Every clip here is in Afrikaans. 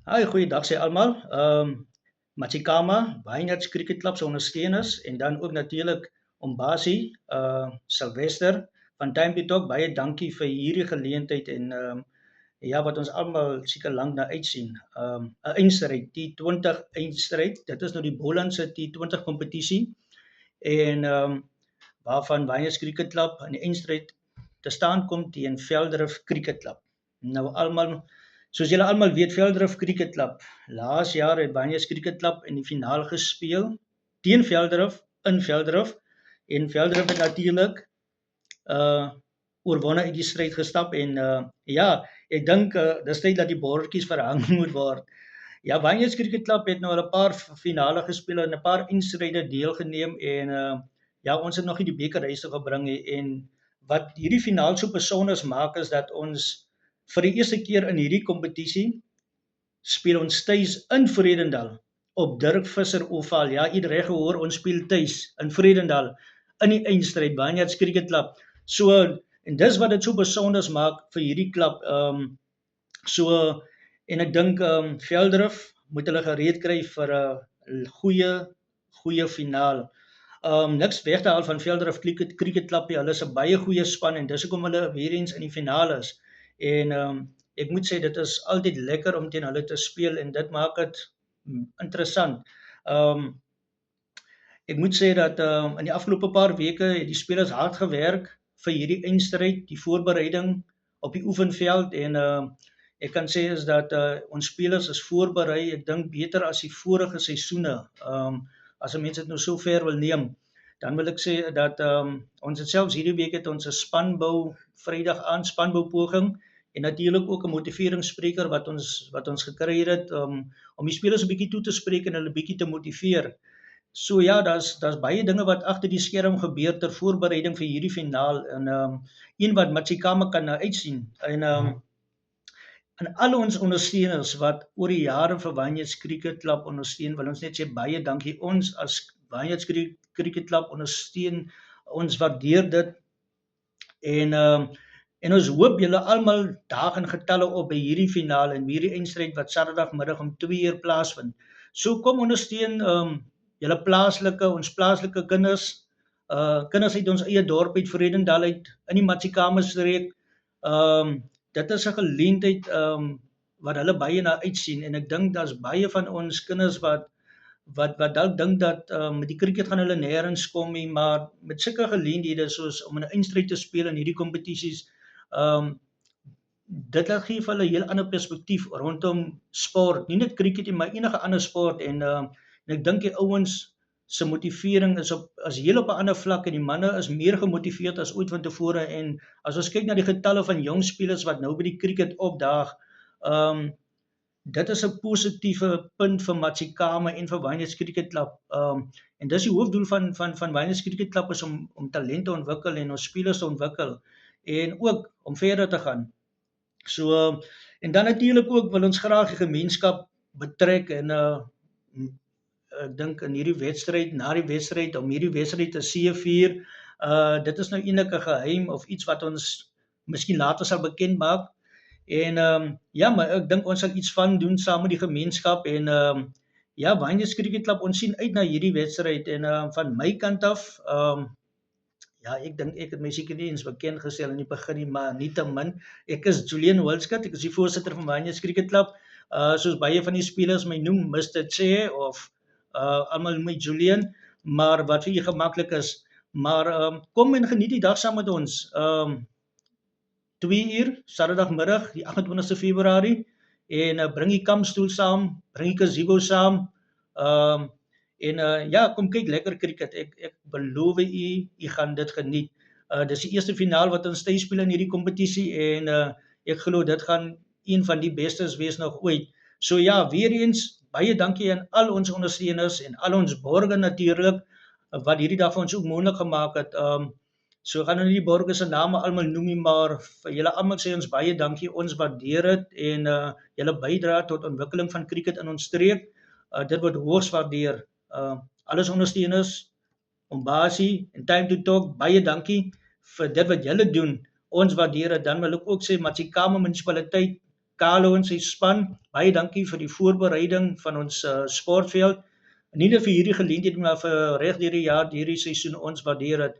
Hi, goeiedag sê almal. Machikama, Wynards Cricket Club se ondersteuners en dan ook natuurlik Ombasi, Sylvester van Time to Talk. Baie dankie vir hierdie geleentheid en ja, wat ons almal seker lank na uitsien. 'n Eindstryd, T20 eindstryd. Dit is nou die Boland se T20 kompetisie en waarvan Wynards Cricket Club in die eindstryd te staan kom teen Veldrif Cricket Club. Nou almal Soos julle almal weet, Veldrif Cricket Club. Laas jaar het Wynards Cricket Club in die finaal gespeel teen Veldrif in Veldrif en Veldrif het natuurlik uh oorwonne uit die stryd gestap en ja, ek dink dis tyd dat die bordjies verhang moet word. Ja, Wynards Cricket Club het nou al 'n paar finale gespeel en 'n paar eindstryde deelgeneem en ja, ons het nog nie die beker huis toe gebring nie en wat hierdie finaal so besonder maak is dat ons vir die eerste keer in hierdie kompetisie speel ons tuis in Vredendal op Dirk Visser Oval. Ja, u het reg gehoor, ons speel tuis in Vredendal in die eindstryd Wynards Cricket Club. So en dis wat dit so besonder maak vir hierdie klub. So en ek dink Veldrif moet hulle gereed kry vir 'n goeie finaal. Niks weg te haal van Veldrif Cricket Club nie. Hulle is 'n baie goeie span en dis hoekom hulle weer eens in die finaal is. En ek moet sê dit is altyd lekker om teen hulle te speel en dit maak dit interessant. Ek moet sê dat in die afgelope paar weke het die spelers hard gewerk vir hierdie eindstryd, die voorbereiding op die oefenveld en ek kan sê is dat ons spelers is voorberei, ek dink beter as die vorige seisoene. As 'n mens dit nou so ver wil neem, dan wil ek sê dat ons het selfs hierdie week het ons 'n spanbou Vrydag aan spanbou poging en natuurlik ook 'n motiveringsspreker wat ons gekry het om die spelers 'n bietjie toe te spreek en hulle bietjie te motiveer. So ja, daar's baie dinge wat agter die skerm gebeur ter voorbereiding vir hierdie finaal en een wat Machikama kan nou uitsien en al ons ondersteuners wat oor die jare vir Wynards Cricket Club ondersteun, wil ons net sê baie dankie. Ons as Wynards Cricket Club ondersteun, ons waardeer dit en ons hoop julle almal daag in getalle op by hierdie finaal en hierdie eindstryd wat Saterdagmiddag om 2:00 plaasvind. So kom ondersteun julle ons plaaslike kinders, kinders uit ons eie dorp uit Vredendal uit in die Machikama streek. Dit is 'n geleentheid wat hulle baie na uitsien en ek dink daar's baie van ons kinders wat dalk dink dat met die cricket gaan hulle nêrens kom nie, maar met sulke geleenthede soos om in 'n eindstryd te speel in hierdie kompetisies, dit laat gee vir hulle 'n heel ander perspektief rondom sport, nie net cricket nie, maar enige ander sport en ek dink die ouens se motivering is heel op 'n ander vlak en die manne is meer gemotiveerd as ooit vantevore en as ons kyk na die getalle van jong spelers wat nou by die cricket opdaag, dit is 'n positiewe punt vir Machikama en vir Wynards Cricket Club. En dis die hoofdoel van Wynards Cricket Club is om talente te ontwikkel en ons spelers te ontwikkel en ook om verder te gaan. So en dan natuurlik ook wil ons graag die gemeenskap betrek en ek dink in hierdie wedstryd, na die wedstryd om hierdie wedstryd te seëvier. Dit is nou eintlik 'n geheim of iets wat ons miskien later sal bekend maak. En ja, maar ek dink ons sal iets van doen saam met die gemeenskap en ja, Wynards Cricket Club, ons sien uit na hierdie wedstryd en van my kant af, ja, ek dink ek het my seker nie eens bekend gestel in die begin nie, maar nietemin, ek is Julian Wilskut, ek is die voorsitter van Wynards Cricket Club. Soos baie van die spelers my noem, Mr. Che of almal noem my Julian, maar wat vir u gemaklik is. Maar kom en geniet die dag saam met ons. 2:00 Saterdagmiddag, die 28ste Februarie en bring die kampstoel saam, bring die gazebo saam. En ja, kom kyk lekker cricket. Ek beloof u gaan dit geniet. Dis die eerste finaal wat ons tuis speel in hierdie kompetisie en ek glo dit gaan een van die bestes wees nog ooit. So ja, weer eens baie dankie aan al ons ondersteuners en al ons borgers natuurlik wat hierdie dag vir ons ook moontlik gemaak het. So gaan nou nie die borgers se name almal noem nie, maar vir julle almal sê ons baie dankie. Ons waardeer dit en julle bydra tot ontwikkeling van cricket in ons streek. Dit word hoogs waardeer. Alles ondersteuners, Ombasi en Time to Talk, baie dankie vir dit wat julle doen. Ons waardeer dit. Dan wil ek ook sê Machikama munisipaliteit, Carlo en sy span, baie dankie vir die voorbereiding van ons sportveld. Nie net vir hierdie geleentheid maar vir reg deur die jaar, hierdie seisoen, ons waardeer dit.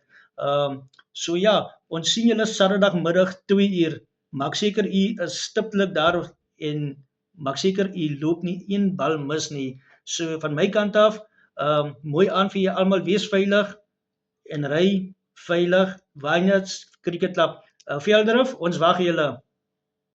So ja, ons sien julle Saterdagmiddag 2:00. Maak seker u is stiptelik daar en maak seker u loop nie een bal mis nie. So van my kant af, mooi aan vir julle almal, wees veilig en ry veilig. Wynets Cricket Club. Velderhof, ons wag julle.